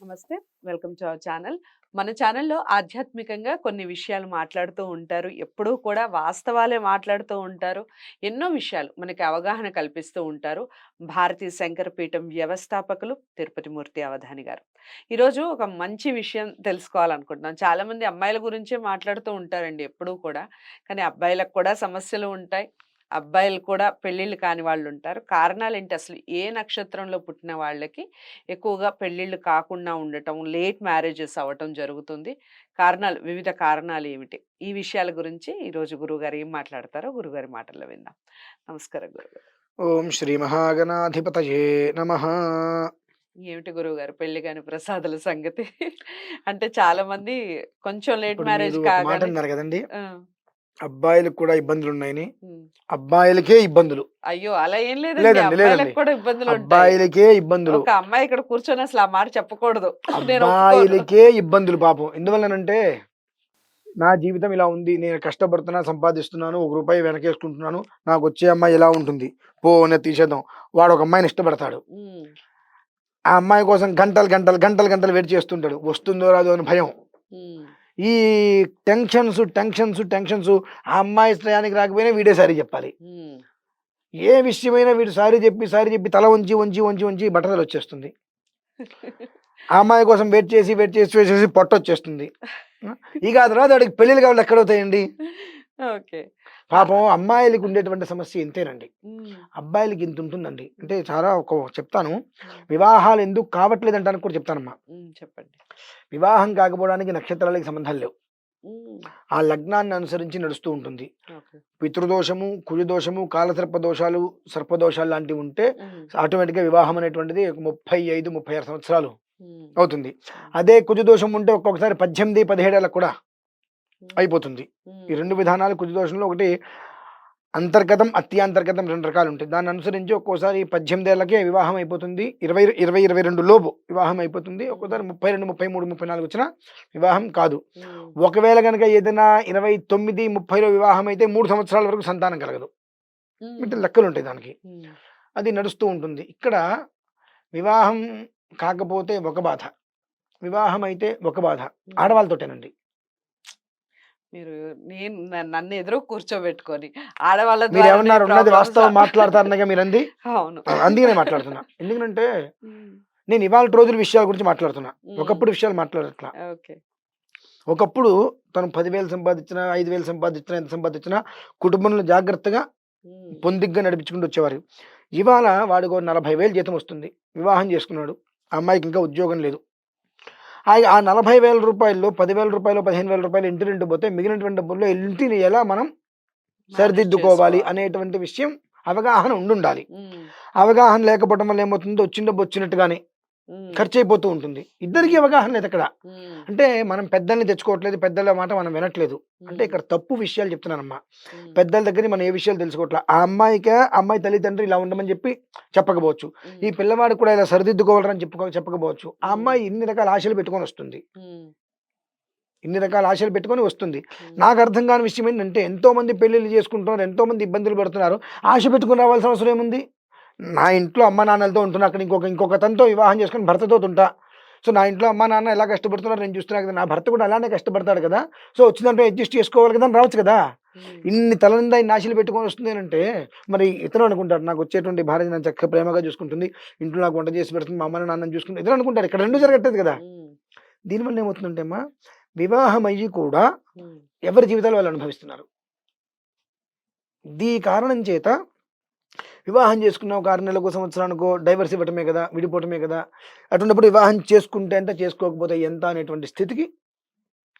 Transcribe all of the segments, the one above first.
నమస్తే. Welcome to our channel. మన ఛానల్‌లో ఆధ్యాత్మికంగా కొన్ని విషయాలు మాట్లాడుతూ ఉంటారు. ఎప్పుడూ కూడా వాస్తవాలే మాట్లాడుతూ ఉంటారు. ఎన్నో విషయాలు మనకి అవగాహన కల్పిస్తూ ఉంటారు. భారతీయ శంకర పీఠం వ్యవస్థాపకులు తిరుపతి మూర్తి అవధాని గారు. ఈరోజు ఒక మంచి విషయం తెలుసుకోవాలనుకుంటున్నాం. చాలామంది అమ్మాయిల గురించే మాట్లాడుతూ ఉంటారండి ఎప్పుడూ కూడా. కానీ అబ్బాయిలకు కూడా సమస్యలు ఉంటాయి. అబ్బాయిలు కూడా పెళ్ళిళ్ళు కాని వాళ్ళుంటారు. కారణాలేంటి అసలు? ఏ నక్షత్రంలో పుట్టిన వాళ్ళకి ఎక్కువగా పెళ్ళిళ్ళు కాకుండా ఉండటం, లేట్ మ్యారేజెస్ అవ్వటం జరుగుతుంది. కారణాలు వివిధ కారణాలు ఏమిటి? ఈ విషయాల గురించి ఈరోజు గురువుగారు ఏం మాట్లాడతారో గురువుగారి మాటల్లో విందాం. నమస్కారం గురుగారు. ఓం శ్రీ మహాగణాధిపతయే నమః. ఏమిటి గురువుగారు పెళ్లి కాని ప్రసాదాల సంగతి? అంటే చాలామంది కొంచెం లేట్ ఇప్పుడు మ్యారేజ్ మీరు ఒక మాట కాగానే అన్నారు గదండీ! ఆ! అబ్బాయిలకు కూడా ఇబ్బందులున్నాయని. హ్మ్. అబ్బాయిలకే ఇబ్బందులు. అయ్యో! అలా ఏం లేదండి. లేదండి. అబ్బాయిలకు కూడా ఇబ్బందులుంటాయి. అబ్బాయిలకే ఇబ్బందులు. ఒక అమ్మాయి ఇక్కడ కూర్చొని అసలు ఆ మాట చెప్పకూడదు. నేను ఒప్పుకోను. అబ్బాయిలకే ఇబ్బందులు పాపం. ఎందువల్లనంటే, నా జీవితం ఇలా ఉంది. నేను కష్టపడుతున్నా, సంపాదిస్తున్నాను. ఒక రూపాయి వెనకేసుకుంటున్నాను. నాకొచ్చే అమ్మాయి ఇలా ఉంటుంది. పోనీ తీసేద్దాం. వాడొక అమ్మాయిని ఇష్టపడతాడు. హ్మ్. ఆ అమ్మాయి కోసం గంటలు వెయిట్ చేస్తుంటాడు. వస్తుందో రాదో అని భయం. హ్మ్. ఈ టెన్షన్స్ ఆ అమ్మాయి టయానికి రాకపోయినా వీడే సారీ చెప్పాలి. హ్మ్. ఏ విషయమైనా వీడు సారీ చెప్పి తల వంచి బట్టతలొచ్చేస్తుంది. ఆ అమ్మాయి కోసం వెయిట్ చేసి పొట్టొచ్చేస్తుంది. ఇక ఆ తర్వాత వాడికి పెళ్ళిళ్ళు కావాలి ఎక్కడవుతాయండి? ఓకే. పాపం అమ్మాయిలకి ఉండేటువంటి సమస్య ఇంతేనండి. హ్మ్. అబ్బాయిలకి ఇంతుంటుందండి. అంటే చాలా చెప్తాను. వివాహాలు ఎందుకు కావట్లేదంటానికి కూడా చెప్తానమ్మా. చెప్పండి. వివాహం కాకపోవడానికి నక్షత్రాలకి సంబంధాలు లేవు. హ్మ్. ఆ లగ్నాన్ని అనుసరించి నడుస్తూ ఉంటుంది. ఓకే. పితృదోషము, కుజదోషము, కాలసర్ప దోషాలు, సర్పదోషాలు లాంటివి ఉంటే హ్మ్. ఆటోమేటిక్‌గా వివాహం అనేటువంటిది 35, 36 సంవత్సరాలు హ్మ్. అవుతుంది. అదే కుజదోషం ఉంటే ఒక్కొక్కసారి 18, 17 ఏళ్ళకి కూడా అయిపోతుంది. ఈ 2 విధానాలు కుజదోషంలో ఒకటి అంతర్గతం, అత్యాంతర్గతం 2 రకాలుంటాయి. దాన్ని అనుసరించి ఒక్కోసారి 18 ఏళ్ళకే వివాహం అయిపోతుంది. 22 లోపు వివాహం అయిపోతుంది. ఒక్కోసారి 32, 33, 34 వచ్చినా వివాహం కాదు. హ్మ్. ఒకవేళ గనక ఏదైనా 29, 30లో వివాహం అయితే 3 సంవత్సరాల వరకు సంతానం కలగదు. హ్మ్. ఇట్లా లెక్కలుంటాయి దానికి. హ్మ్. అది నడుస్తూ ఉంటుంది. ఇక్కడ వివాహం కాకపోతే ఒక బాధ. వివాహం అయితే ఒక బాధ. ఆడవాళ్ళతోటేనండి. మీరు నన్ను ఎదురు కూర్చోబెట్టుకొని ఆడవాళ్ళ ద్వారానే మీరేమన్నారు? ఉన్నది ప్రాబ్లమ్సా? వాస్తవం మాట్లాడతారనగా మీరంది. అవును. అందుకనే మాట్లాడుతున్నా. ఎందుకనంటే హ్మ్. నేను ఇవాల్టి రోజుల విషయాల గురించి మాట్లాడుతున్నా. హ్మ్. ఒకప్పుడు విషయాలు మాట్లాడట్లా. ఓకే. ఒకప్పుడు తను 10,000 సంపాదించినా, 5,000 సంపాదించినా, ఎంత సంపాదించినా కుటుంబంలో జాగ్రత్తగా హ్మ్. పొందిగ్గా నడిపించుకుంటూ వచ్చేవారు. ఇవాళ వాడికో 40,000 జీతం వస్తుంది. వివాహం చేసుకున్నాడు. ఆ అమ్మాయికి ఇంకా ఉద్యోగం లేదు. ఆ 40,000 రూపాయల్లో 10,000 రూపాయలో, 15,000 రూపాయలు ఇంటి రెంట్ పోతే మిగిలినటువంటి డబ్బుల్లో ఇంటిని ఎలా మనం మేనేజ్ సరిదిద్దుకోవాలి చేసుకోవాలి. అనేటువంటి విషయం అవగాహన ఉండుండాలి. హ్మ్. అవగాహన లేకపోవడం వల్ల ఏమవుతుందో వచ్చిన డబ్బు వచ్చినట్టుగానే హ్మ్. ఖర్చయిపోతూ ఉంటుంది. ఇద్దరికీ అవగాహన లేదక్కడ. హ్మ్. అంటే మనం పెద్దల్ని తెచ్చుకోవట్లేదు. పెద్దల మాట మనం వినట్లేదు. అంటే హ్మ్. ఇక్కడ తప్పు విషయాలు చెప్తున్నానమ్మా. హ్మ్. పెద్దల దగ్గర మనం ఏ విషయాలు తెలుసుకోవట్ల. ఆ అమ్మాయికే అమ్మాయి తల్లిదండ్రులు ఇలా ఉండమని చెప్పి చెప్పకపోవచ్చు. ఈ హ్మ్. పిల్లవాడికి కూడా ఇలా సరిదిద్దుకోవాలని చెప్పకపోవచ్చు. ఆ హ్మ్. అమ్మాయి ఇన్ని రకాల ఆశలు పెట్టుకొనొస్తుంది. హ్మ్. ఇన్ని రకాల ఆశలు పెట్టుకొని వస్తుంది. హ్మ్. నాకు అర్థం కాని విషయం ఏంటంటే ఎంతోమంది పెళ్ళిళ్ళు చేసుకుంటున్నారు. ఎంతోమంది ఇబ్బందులు పడుతున్నారు. ఆశ పెట్టుకొని రావాల్సిన అవసరం ఏముంది? నా ఇంట్లో అమ్మ నాన్నలతో ఉంటున్నా. అక్కడ ఇంకొకతనితో వివాహం చేసుకొని భర్తతోటి ఉంటా. సో, నా ఇంట్లో అమ్మా నాన్న ఎలా కష్టపడుతున్నారో నేను చూస్తున్నా కదా! నా భర్త కూడా అలానే కష్టపడతాడు కదా! సో, వచ్చిన దాంట్లో అడ్జస్ట్ చేసుకోవాలి కదా! అని రావచ్చు కదా! హ్మ్. ఇన్ని తల నిండా ఇన్ని ఆశలు పెట్టుకొని వస్తుంది అనంటే మరి ఇతను అనుకుంటాడు నాకు వచ్చేటువంటి భార్య నన్ను చక్కగా ప్రేమగా చూసుకుంటుంది. ఇంట్లో నాకు వంట చేసి పెడుతుంది. మా అమ్మని నాన్నని చూసుకుంటుంది. ఇతను అనుకుంటాడు. ఇక్కడ 2 జరగట్లేదు కదా! హ్మ్. దీనివల్ల ఏమవుతుందంటే అమ్మా వివాహమయ్యి కూడా హ్మ్. ఎవరి జీవితాలు వాళ్ళు అనుభవిస్తున్నారు. ఈ కారణం చేత వివాహం చేసుకున్న ఒక 6 నెలలకో, సంవత్సరానికో డైవర్స్ ఇవ్వటమే కదా! విడిపోవటమే కదా! అటువంటప్పుడు వివాహం చేసుకుంటే ఎంత, చేసుకోకపోతే ఎంత అనేటువంటి స్థితికి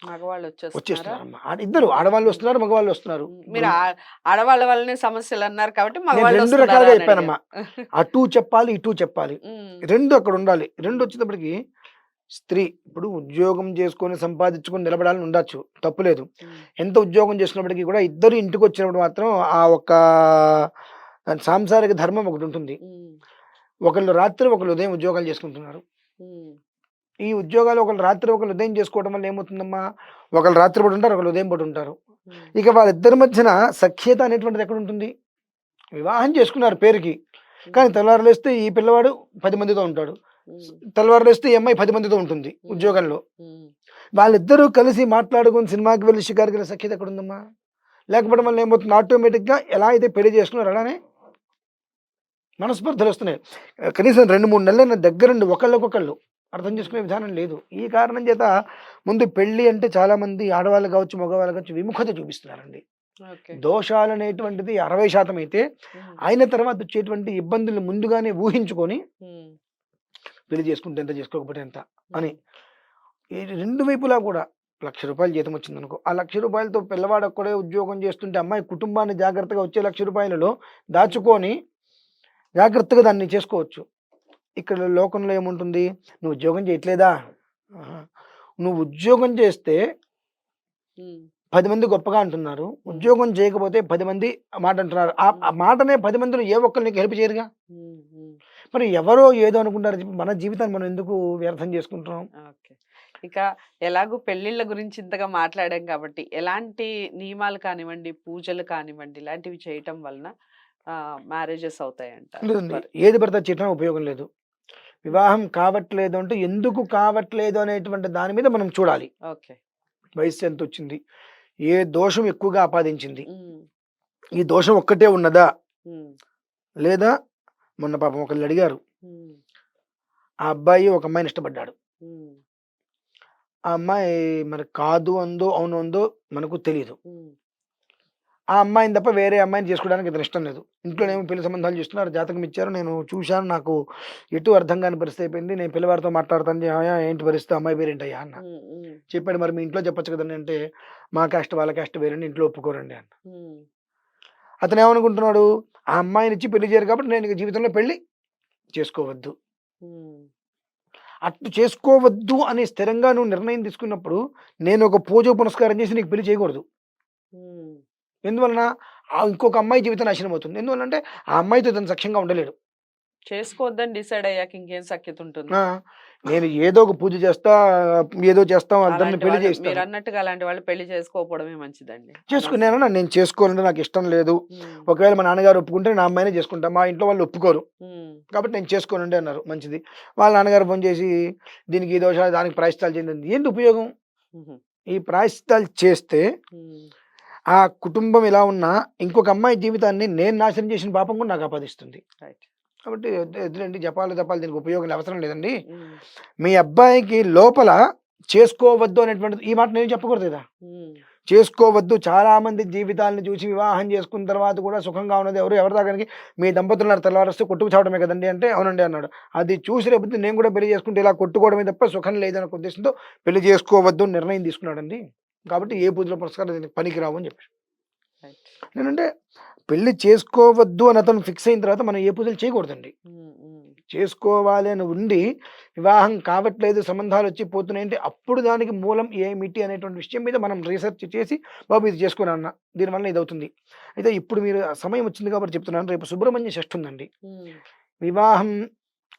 మగవాళ్ళొచ్చేస్తున్నారా? వచ్చేస్తున్నారమ్మా. ఇద్దరు ఆడవాళ్ళు హ్మ్. వస్తున్నారు, మగవాళ్ళు వస్తున్నారు. హ్మ్. ఇప్పుడు మీరు ఆడవాళ్ళ వల్లనే సమస్యలన్నారు కాబట్టి నేను 2 మగవాళ్ళొస్తున్నారా రకాలుగా అని అడిగాను. చెప్పానమ్మా. అటు చెప్పాలి, ఇటు చెప్పాలి. హ్మ్. 2 అక్కడ ఉండాలి. 2 హ్మ్. వచ్చేటప్పటికి స్త్రీ ఇప్పుడు ఉద్యోగం చేసుకొని, సంపాదించుకొని నిలబడాలని ఉండొచ్చు. తప్పులేదు. హ్మ్. ఎంత ఉద్యోగం చేసినప్పటికీ కూడా ఇద్దరు ఇంటికొచ్చినప్పుడు మాత్రం ఆ ఒక్క సాంసారిక ధర్మం ఒకటుంటుంది. హ్మ్. ఒకళ్ళు రాత్రి, ఒకళ్ళు ఉదయం ఉద్యోగాలు చేసుకుంటున్నారు. హ్మ్. ఈ ఉద్యోగాలు ఒకళ్ళు రాత్రి, ఒకళ్ళు ఉదయం చేసుకోవడం వల్ల ఏమవుతుందమ్మా? ఒకళ్ళు రాత్రి పూట ఉంటారు, ఒకళ్ళు ఉదయం పూట ఉంటారు. హ్మ్. ఇక వాళ్ళిద్దరి మధ్యన సఖ్యత అనేటువంటిది ఎక్కడుంటుంది? వివాహం చేసుకున్నారు పేరుకి. కానీ హ్మ్. తెల్లారి లేస్తే ఈ పిల్లవాడు 10 మందితో ఉంటాడు. ఉమ్, తెల్లవారులేస్తే ఈ అమ్మాయి 10 మందితో ఉంటుంది ఉమ్, ఉద్యోగంలో. ఉమ్, వాళ్ళిద్దరూ కలిసి మాట్లాడుకొని సినిమాకి వెళ్ళి షికారుకి వెళ్ళే సఖ్యత ఎక్కడుందమ్మా? లేకపోవడం వల్ల ఏమవుతుంది, ఆటోమేటిక్‌గా ఎలా అయితే పెళ్లి చేసుకున్నారో అలానే మనస్పర్ధలొస్తున్నాయి. కనీసం 2, 3 నెలలైనా దగ్గరుండి ఒకళ్ళకొకళ్ళు అర్థం ఉమ్, చేసుకునే విధానం లేదు. ఈ కారణం చేత ముందు పెళ్లి అంటే చాలామంది ఆడవాళ్ళు కావచ్చు, మగవాళ్ళు కావచ్చు విముఖత చూపిస్తున్నారండి. ఓకే. దోషాలనేటువంటిది 60% అయితే, ఉమ్, అయిన తర్వాత వచ్చేటువంటి ఇబ్బందులు ముందుగానే ఊహించుకొని ఉమ్, పెళ్లి చేసుకుంటే ఎంత, చేసుకోకపోతే ఎంత అని. ఉమ్, ఈ 2 వైపులా కూడా రూ. 1,00,000 జీతం వచ్చిందనుకో, ఆ 1,00,000తో పిల్లవాడు ఒక్కడే ఉద్యోగం చేస్తుంటే అమ్మాయి కుటుంబాన్ని జాగ్రత్తగా వచ్చే రూ. 1,00,000 ఉమ్, దాచుకొని జాగ్రత్తగా దాన్ని చేసుకోవచ్చు. ఇక్కడ లోకంలో ఏముంటుంది? "నువ్వు ఉద్యోగం చేయట్లేదా? ఆహా! నువ్వు ఉద్యోగం చేస్తే ఉమ్, 10 మంది గొప్పగా అంటున్నారు. ఉమ్, ఉద్యోగం చేయకపోతే 10 మంది ఆ మాట అంటున్నారు." ఆ ఆ ఉమ్, మాటనే 10 మందిలో ఏ ఒక్కళ్ళు నీకు హెల్ప్ చేయరుగా? ఉమ్, ఉమ్. మరి ఎవరో ఏదో అనుకుంటారు చెప్పి మన జీవితాన్ని మనం ఎందుకు వ్యర్థం చేసుకుంటున్నాం? ఓకే. ఇక ఎలాగో పెళ్ళిళ్ళ గురించి ఇంతగా మాట్లాడాం కాబట్టి, ఎలాంటి నియమాలు కానివ్వండి, పూజలు కానివ్వండి, ఇలాంటివి చేయటం వలన మ్యారేజెస్ అవుతాయంటారు లేదండి. మరి? ఏది పడితే అది చేయటం ఉపయోగం లేదు. వివాహం కావట్లేదు అంటే ఎందుకు కావట్లేదు అనేటువంటి దాని మీద మనం చూడాలి. ఓకే. వయస్సు ఎంతొచ్చింది? ఏ దోషం ఎక్కువగా ఆపాదించింది? హ్మ్. ఈ దోషం ఒక్కటే ఉన్నదా? హ్మ్. లేదా మొన్న పాపం ఒకళ్ళు అడిగారు. హ్మ్. ఆ అబ్బాయి ఒక అమ్మాయిని ఇష్టపడ్డాడు. హ్మ్. ఆ అమ్మాయి మరి కాదు అందో, అవును అందో మనకు తెలీదు. హ్మ్. ఆ అమ్మాయిని తప్ప వేరే అమ్మాయిని చేసుకోవడానికి ఇతనికి ఇష్టం లేదు. హ్మ్. ఇంట్లోనేమో పెళ్లి సంబంధాలు చూస్తున్నారు. జాతకం ఇచ్చారు. నేను చూశాను. నాకు ఎటు అర్థం కాని పరిస్థితి అయిపోయింది. నేను పిల్లవాడితో మాట్లాడుతాను. "ఏమయ్య ఏంటి పరిస్థితి? అమ్మాయి పేరేంటయ్యా?" అన్నా. హ్మ్. హ్మ్. చెప్పాడు. "మరి మీ ఇంట్లో చెప్పొచ్చు కదండీ" అంటే, "మా క్యాస్ట్ వాళ్ళ క్యాస్ట్ వేరండి. ఇంట్లో ఒప్పుకోరండి" అన్న. హ్మ్. అతనేమనుకుంటున్నాడు, ఆ అమ్మాయినిచ్చి పెళ్లి చేయరు కాబట్టి నేను ఇక జీవితంలో పెళ్లి చేసుకోవద్దు. హ్మ్. అట్లు చేసుకోవద్దు అని స్థిరంగా నువ్వు నిర్ణయం తీసుకున్నప్పుడు, నేను ఒక పూజ పునస్కారం చేసి నీకు పెళ్లి చేయకూడదు. హ్మ్. ఎందువలన? ఇంకొక అమ్మాయి జీవితం నాశనం అవుతుంది. ఎందువల్లంటే, ఆ అమ్మాయితో ఇతను సఖ్యంగా ఉండలేడు. చేసుకోవద్దని డిసైడ్ అయ్యాక ఇంకేం సఖ్యత ఉంటుంది? ఆ! నేను ఏదో ఒక పూజ చేస్తా, ఏదో చేస్తాం, ఇద్దరిని అలాంటి పెళ్లి వాళ్ళు చేయిస్తాను. మీరన్నట్టుగా అలాంటి వాళ్ళు పెళ్లి చేసుకోకపోవడమే మంచిదండి. అనవసరం. నేనన్నా నేను చేసుకోవాలంటే నాకిష్టం లేదు. హ్మ్. ఒకవేళ మా నాన్నగారు ఒప్పుకుంటే నా అమ్మాయినే చేసుకుంటా. మా ఇంట్లో వాళ్ళు ఒప్పుకోరు. హ్మ్. కాబట్టి నేను చేసుకోనండి అన్నారు. మంచిది. వాళ్ళ నాన్నగారు ఫోను చేసి, దీనికి ఈ దోషాలు, దానికి ప్రాయశ్చిత్తాలు చేయండి. ఏంటి ఉపయోగం? హుహు. ఈ ప్రాయశ్చిత్తాలు చేస్తే, హ్మ్. ఆ కుటుంబం ఇలా ఉన్నా, ఇంకొక అమ్మాయి జీవితాన్ని నేను నాశనం చేసిన పాపం కూడా నాకు ఆపాదిస్తుంది. రైట్. కాబట్టి వద్దులెండి, జపాలు తపాలు దీనికి ఉపయోగం అవసరం లేదండి. హ్మ్. మీ అబ్బాయికి లోపల చేసుకోవద్దు అనేటువంటిది ఈ మాట నేను చెప్పకూడదు కదా! హ్మ్. చేసుకోవద్దు. చాలామంది జీవితాలను చూసి వివాహం చేసుకున్న తర్వాత కూడా సుఖంగా ఉన్నది ఎవరు? ఎవరి దాకానికి మీ దంపతులున్నారు తెల్లవారొస్తే కొట్టుకు చావడమే కదండీ! అంటే అవునండి అన్నాడు. అది చూసి రేపొద్దున నేను కూడా పెళ్లి చేసుకుంటే ఇలా కొట్టుకోవడమే తప్ప సుఖం లేదనే ఉద్దేశంతో పెళ్లి చేసుకోవద్దు అని నిర్ణయం తీసుకున్నాడండి. కాబట్టి హ్మ్. ఏ పూజలు పురస్కారాలు దీనికి పనికిరావు అని చెప్పాడు. రైట్. నేనంటే పెళ్లి చేసుకోవద్దు అని అతను ఫిక్స్ అయిన తర్వాత మనం ఏ పూజలు చేయకూడదండి. హ్మ్. హ్మ్. చేసుకోవాలి అని ఉండి, వివాహం కావట్లేదు, సంబంధాలొచ్చి పోతున్నాయంటే, అప్పుడు దానికి మూలం ఏమిటి అనేటువంటి విషయం మీద మనం రీసెర్చ్ చేసి, బాబు ఇది చేసుకో నాన్న, దీనివల్ల ఇదవుతుంది. అయితే ఇప్పుడు మీరు ఆ సమయం వచ్చింది కాబట్టి చెప్తున్నాను. రేపు సుబ్రహ్మణ్య షష్ఠి ఉందండి. హ్మ్. వివాహం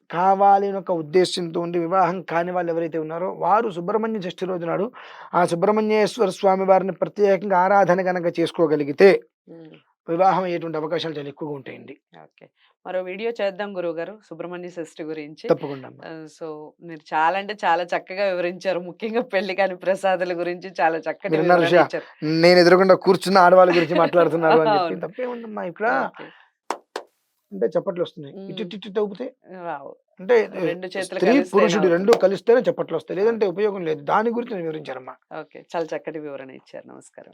కావాలి అని ఒక ఉద్దేశ్యంతో ఉండి, వివాహం కాని వాళ్ళు ఎవరైతే ఉన్నారో, వారు సుబ్రహ్మణ్య షష్ఠి రోజు నాడు, ఆ సుబ్రహ్మణ్యేశ్వర స్వామి వారిని ప్రత్యేకంగా ఆరాధన గనక చేసుకోగలిగితే, హ్మ్. వివాహం అయ్యేటువంటి అవకాశాలు చాలా ఎక్కువగా ఉంటాయండి. ఓకే. మరో వీడియో చేద్దాం గురువుగారు సుబ్రహ్మణ్య షష్ఠి గురించి. తప్పకుండా అమ్మ. సో, మీరు చాలా అంటే చాలా చక్కగా వివరించారు. ముఖ్యంగా పెళ్లి కాని ప్రసాదాల గురించి చాలా చక్కటి మీరన్నారు వివరణ ఉషా, ఇచ్చారు. నేను ఎదురుగుండా కూర్చున్న ఆడవాళ్ళ గురించి మాట్లాడుతున్నారు అని చెప్పి. అవును. తప్పేముందమ్మా ఇక్కడ? ఓకే. అంటే చప్పట్లొస్తున్నాయి. ఇటు హ్మ్. ఇటు ఇటు ఊపితే వావ్! అంటే 2 చేతులు స్త్రీ, కలిస్తేనే పురుషుడు 2 అవుతుంది. కలిస్తేనే చప్పట్లొస్తాయి. లేదంటే ఓకే. ఉపయోగం లేదు. దాని గురించి నేను వివరించానమ్మా. ఓకే. చాలా చక్కటి వివరణ ఇచ్చారు. నమస్కారం.